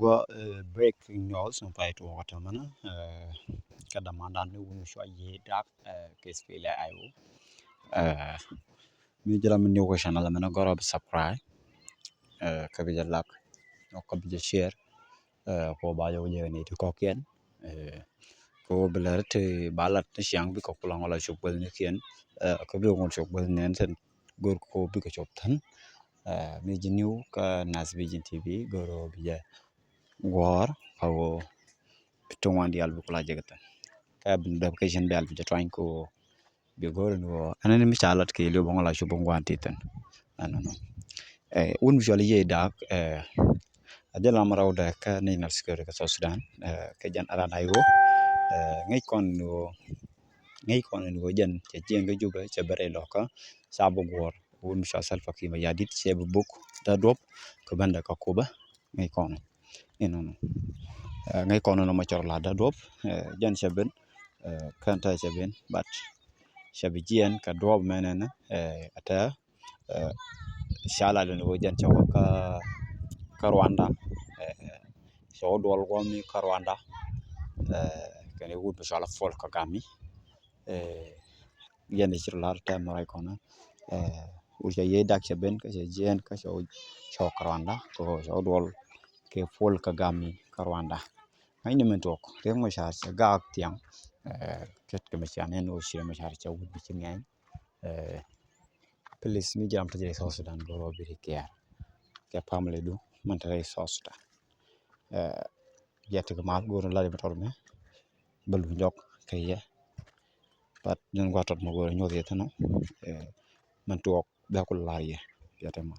go breaking news on fight water mana kada mandan ni wonu so ye dak kes fele ayo mi jira min ko channel mana goro subscribe ka bi jalak ko bi share ko ba yo je ni ko ken ko belarte balat siang bi ko kula ngola chukbel ni ken ko bi ngol chukbel nen sen gor ko bi ko choptan mi jiniu ka nas vision tv goro bi war awo pitong di albu kula jegatan ka bin da occasion be albu trying ko be goro no anani mi chalat ke le bongola shu bongwan titan anano un visually ye dak adela maraw da ka ni na security ka Sudan ka jan ara nayo ngai kon no jan che jenga juba che bare loka sabu gor un misha salfa ki ma yadit che bu buk da dop ko banda ka kuba ngai kon inono ngai kono no machor la da dop jan shaben kanta shaben but shabijian ka drop menena ata shala le no jan chawa ka Rwanda so dol gomi ka Rwanda kene wud shala fol ka gami jan chirlar ta maray kono urja ye dak shaben ka jen ka so ka Rwanda ko so dol ke fol ka gami ka Rwanda ngai ne mentok re mo sha ga tiang ket ke machane no shi mo sha cha wud bi ngai please mi jam tare South Sudan go bi care ke family du man tare South Sudan yete ko mal go la de torme balu njok kay pat ñun watot mo go ñodi tano man tok da ko la ye yete ma